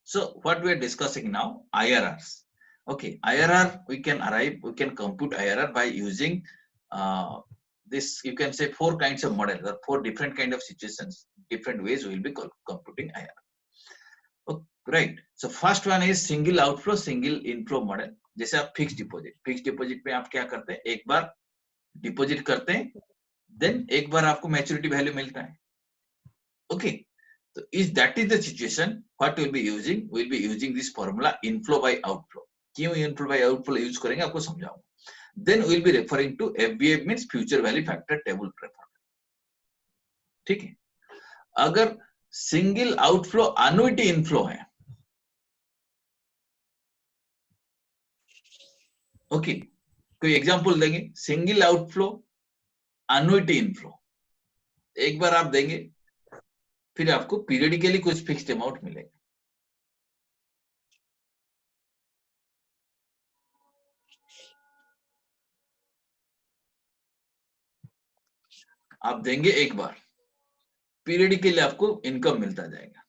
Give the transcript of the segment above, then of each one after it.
So what we are discussing now, IRRs. Okay, IRR, we can compute IRR by using this, you can say 4 kinds of model, or 4 different kind of situations, different ways we will be computing IRR. Okay, right. So first one is single outflow single inflow model. जैसे आप fix deposit में आप क्या करते हैं, एक बार deposit करते हैं, देन एक बार आपको मैच्योरिटी वैल्यू मिलता है. Okay, so is that is the situation, what we'll be using this formula inflow by outflow. क्यों inflow by outflow यूज करेंगे आपको समझाऊंगा. Then we'll be referring to FVF means future value factor table prefer. ठीक है. अगर single outflow annuity inflow है, okay, कोई example देंगे. सिंगल आउटफ्लो एन्युटी इनफ्लो, एक बार आप देंगे, फिर आपको पीरियडिकली कुछ फिक्स्ड अमाउंट मिलेगा. आप देंगे एक बार, पीरियडिकली आपको इनकम मिलता जाएगा.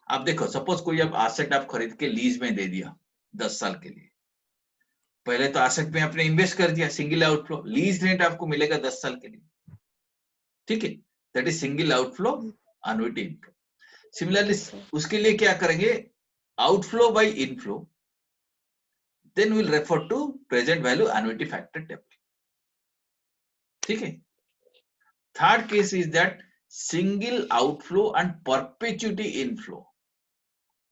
आप देखो, सपोज कोई आप एसेट आप खरीद के लीज में दे दिया 10 साल के लिए. पहले तो एसेट में आपने इन्वेस्ट कर दिया, सिंगल आउटफ्लो, लीज रेंट आपको मिलेगा 10 साल के लिए. ठीक है, that is single outflow annuity inflow. Similarly उसके लिए क्या करेंगे, outflow by inflow, then will refer to present value annuity factor table. ठीक है. Third case is that single outflow and perpetuity inflow.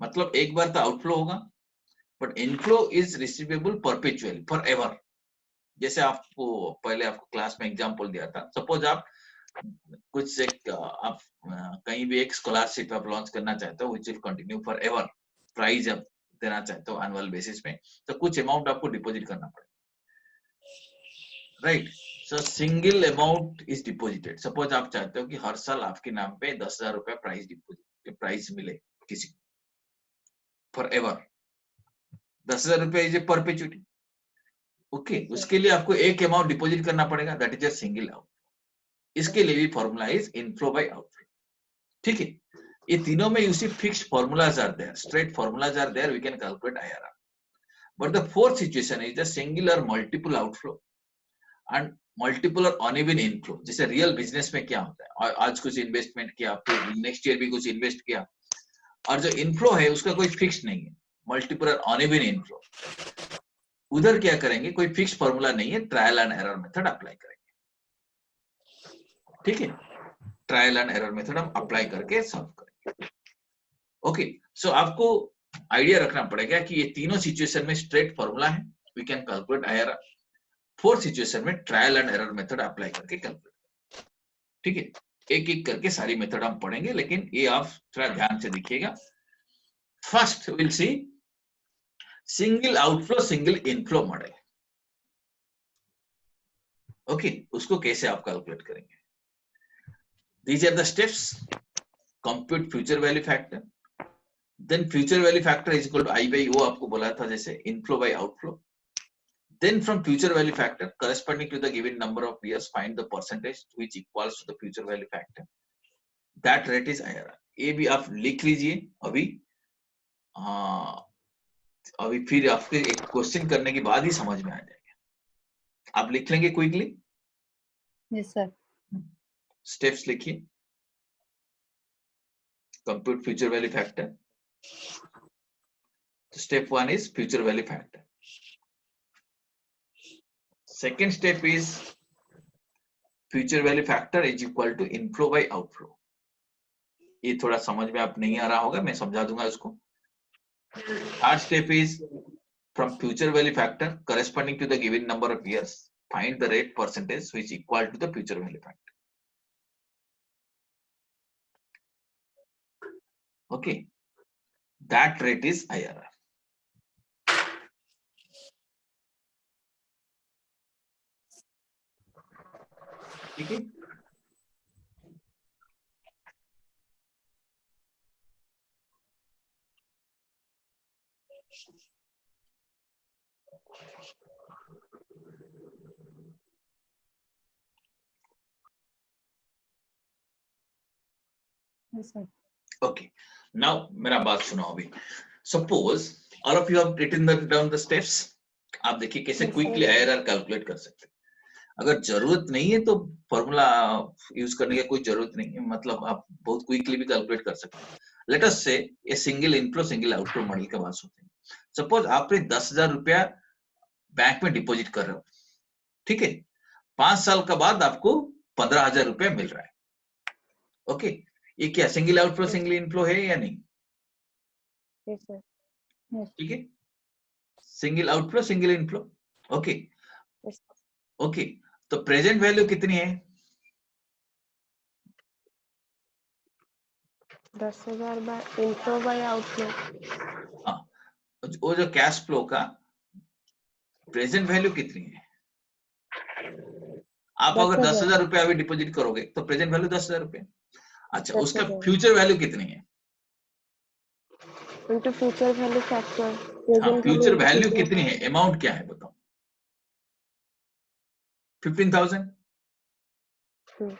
मतलब एक बार तो आउटफ्लो होगा, but inflow is receivable perpetually, forever. जैसे आपको पहले आपको क्लास में एग्जांपल दिया था, सपोज आप कुछ एक आप कहीं भी एक स्कॉलरशिप आप लॉन्च करना चाहते हो, which will continue forever, price आप देना चाहते हो एनुअल बेसिस में, तो कुछ अमाउंट आपको डिपॉजिट करना पड़ेगा, right. So single amount is deposited. Suppose आप चाहते हो कि हर साल आपके नाम पे 10,000 रुपया प्राइज डिपॉजिट प्राइज मिले किसी को फॉर एवर. 10,000 रुपया इज ए परपेचुइटी. ओके, उसके लिए आपको एक अमाउंट डिपॉजिट करना पड़ेगा, that is a single out. इसके लिए भी formula is inflow by outflow. ठीक है. ये तीनों में you see fixed formulas are there, straight formulas are there, we can calculate IRR. But the fourth situation is the single और multiple outflow and multiple और अनइवन इनफ्लो. जैसे real business में क्या होता है, आज कुछ इन्वेस्टमेंट किया, फिर नेक्स्ट ईयर भी कुछ इन्वेस्ट किया, और जो इनफ्लो है उसका कोई फिक्स नहीं है, मल्टीपल और अनइवन इनफ्लो. उधर क्या करेंगे, कोई फिक्स फॉर्मूला नहीं है, trial and error method apply करेंगे. ठीक है, ट्रायल एंड एरर मेथड हम अप्लाई करके सॉल्व करेंगे. ओके, सो आपको आइडिया रखना पड़ेगा कि ये तीनों सिचुएशन में स्ट्रेट फॉर्मूला है, we can calculate IRR. Fourth situation में trial and error method apply करके कैलकुलेट. ठीक है, एक एक करके सारी मेथड हम पढ़ेंगे, लेकिन ये आप थोड़ा ध्यान से देखिएगा. First will see single outflow single inflow model. Okay, उसको कैसे आप कैलकुलेट करेंगे. These are the steps. Compute future value factor. Then future value factor is equal to I by O, आपको बोला था जैसे inflow by outflow. Then from future value factor corresponding to the given number of years, find the percentage which equals to the future value factor. That rate is IRR. ये भी आप लिख लीजिए अभी. अभी फिर आपके एक क्वेश्चन करने के बाद ही समझ में आ जाएगा. आप लिख लेंगे क्विकली. Yes sir. स्टेप्स लिखिए. Compute future value factor. Step 1 is future value factor. Second step is future value factor is equal to inflow by outflow. ये थोड़ा समझ में आप नहीं आ रहा होगा, मैं समझा दूंगा उसको. Third step is from future value factor corresponding to the given number of years, find the rate percentage which equal to the future value factor. Okay, that rate is IRR. ठीक है. Yes, sir. ओके, नाउ मेरा बात सुनो अभी। Suppose all of you have written down the steps. आप देखिए कैसे Yes, sir. Quickly IRR calculate कर सकते हैं। अगर जरूरत नहीं है तो फॉर्मूला यूज करने की कोई जरूरत नहीं है, मतलब आप बहुत क्विकली भी कैलकुलेट कर सकते हैं। लेट अस से ये single inflow single outflow model के बात होते हैं। सपोज आपने 10,000 रुपया बैंक में डिपॉजिट कर रहे हो, ठीक है। 5 साल के बाद आपको 15,000 रुपया मिल रहा है। ओके, ये क्या single outflow Yes, single inflow है या नहीं? yes, sir. Yes. ठीक है, single outflow single inflow. Okay Yes. Okay, तो प्रेजेंट वैल्यू कितनी है? 10,000 बाय इनफ्लो बाय आउटफ्लो। हाँ, वो जो कैश फ्लो का प्रेजेंट वैल्यू कितनी है? आप अगर 10,000 10,000 रुपया अभी डिपॉजिट करोगे तो प्रेजेंट वैल्यू 10,000 रुपया। अच्छा, उसका 10,000 फ्यूचर वैल्यू कितनी है? into future value factor हाँ, present value future into value future कितनी है? अमाउंट क्या है बताओ? 15,000, Hmm.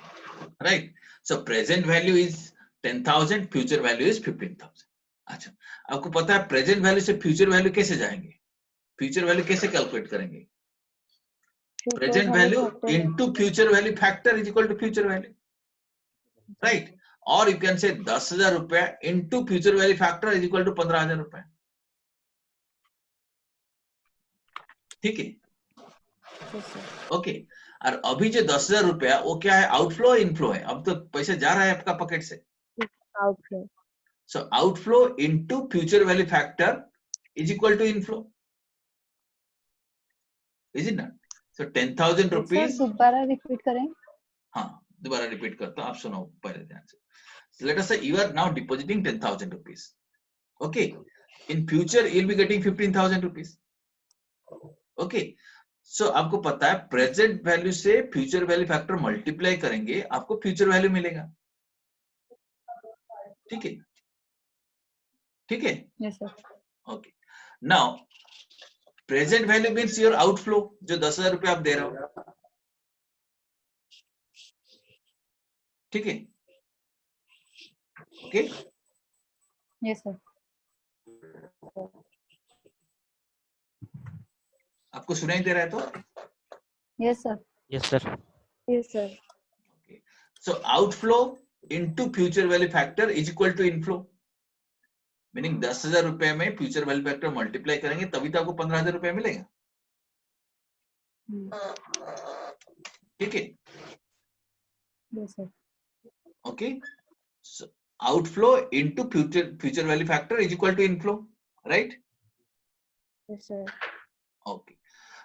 Right? So present value is 10,000, future value is 15,000। अच्छा, आपको पता है प्रेजेंट वैल्यू से फ्यूचर वैल्यू कैसे जाएंगे? फ्यूचर वैल्यू कैसे कैलकुलेट करेंगे? future present value value factor into future value factor is equal to future value, right? और यू कैन से 10,000 रुपया into future value factor is equal to 15,000 रुपया। ठीक है, yes, sir. ओके। और अभी जो 10,000 रुपया वो क्या है? आउटफ्लो इनफ्लो है? अब तो पैसा जा रहा है आपका पॉकेट से। outflow so outflow into future value factor is equal to inflow, is it not? So 10,000 Sir, rupees. दोबारा रिपीट करें। हाँ, दोबारा रिपीट करता हूँ, आप सुनो पहले ध्यान से। Let us say you are now depositing 10,000 rupees, okay. In future you will be getting 15,000 rupees, okay. So आपको पता है प्रेजेंट वैल्यू से फ्यूचर वैल्यू फैक्टर मल्टीप्लाई करेंगे, आपको फ्यूचर वैल्यू मिलेगा। ठीक है, ठीक है, Yes, sir. Okay. Now present value means your outflow, जो 10,000 रुपया आप दे रहे हो, ठीक है, ओके। Yes, sir. आपको सुनाई दे रहा है तो? Yes, sir. Yes, sir. yes, sir. Okay, so outflow into future value factor is equal to inflow, meaning 10,000 रुपए में फ्यूचर वैल्यू फैक्टर मल्टीप्लाई करेंगे तभी तो आपको 15,000 रुपया मिलेगा। ठीक है, Yes, sir. Okay. Outflow into future value factor is equal to inflow, right? Yes, sir. Okay,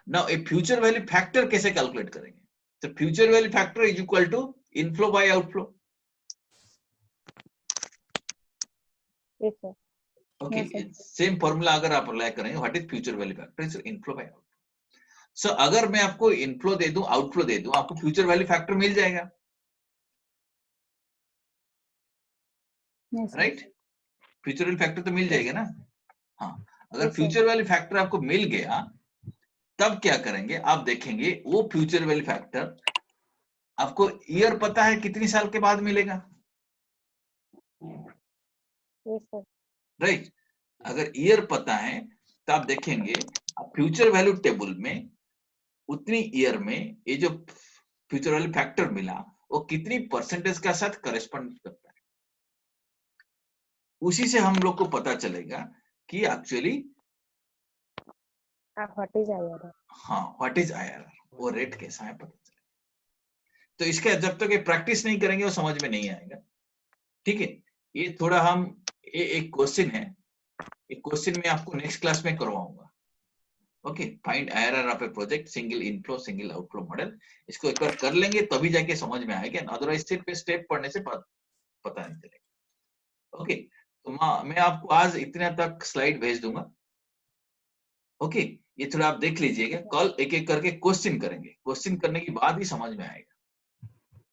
now a future value factor कैसे कैलकुलेट करेंगे? तो future value factor is equal to inflow by outflow, Yes, sir. Okay. Yes, sir. Same formula अगर आप apply करेंगे, what is future value factor? Is inflow by outflow. So अगर मैं आपको inflow दे दूं, आउटफ्लो दे दूं, आपको फ्यूचर वैल्यू फैक्टर मिल जाएगा, Yes, sir. Right? Future value factor तो मिल जाएगा ना? हाँ, अगर Yes, sir. Future value factor आपको मिल गया तब क्या करेंगे आप देखेंगे, वो फ्यूचर वैल्यू फैक्टर आपको ईयर पता है कितनी साल के बाद मिलेगा, Yes, sir. राइट? अगर ईयर पता है तो आप देखेंगे फ्यूचर वैल्यू टेबल में उतनी ईयर में ये जो फ्यूचर वैल्यू फैक्टर मिला वो कितनी परसेंटेज का साथ करेस्पॉन्ड करता है, उसी से हम लोग को पता चलेगा कि एक्चुअली What is IRR? हाँ व्हाट इज आईआरआर, वो रेट कैसा है पता चलेगा। तो इसके जब तक ये प्रैक्टिस नहीं करेंगे वो समझ में नहीं आएगा, ठीक है। ये थोड़ा हम एक क्वेश्चन है, एक क्वेश्चन में आपको नेक्स्ट क्लास में करवाऊंगा, okay. Find IRR of A project single inflow single outflow model. इसको एक बार कर लेंगे तभी जाके समझ में आएगा, अदरवाइज सिर्फ स्टेप पढ़ने से पता नहीं चलेगा, ओके। तो मैं आपको आज इतना तक स्लाइड भेज दूंगा, ओके। ये थोड़ा आप देख लीजिएगा, कल एक एक करके क्वेश्चन करेंगे, क्वेश्चन करने के बाद ही समझ में आएगा,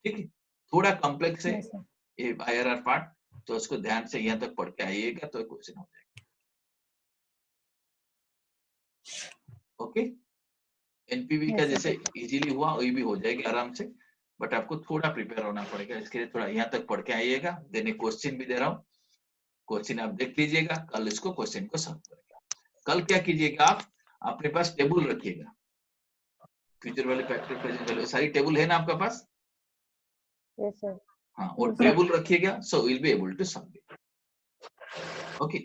ठीक है। थोड़ा कॉम्प्लेक्स है Yes, sir. ये आईआरआर पार्ट, तो उसको ध्यान से यहाँ तक पढ़ के आइएगा तो क्वेश्चन हो जाएगा, ओके। एनपीवी का Yes, sir. जैसे इजीली हुआ वही भी हो जाएगा आराम से। बट आपको थोड़ा प्रिपेयर होना पड़ेगा, इसके लिए थोड़ा यहाँ तक पढ़ के आइएगा। देन एक क्वेश्चन भी दे रहा हूँ, क्वेश्चन आप देख लीजिएगा, कल इसको क्वेश्चन को सॉल्व करेगा। कल क्या कीजिएगा, आप अपने पास टेबल रखिएगा, future value, factor, present value, सारी टेबल है ना आपके पास? Yes, sir. हाँ, वो टेबल रखिएगा, so will be able to solve it. Okay,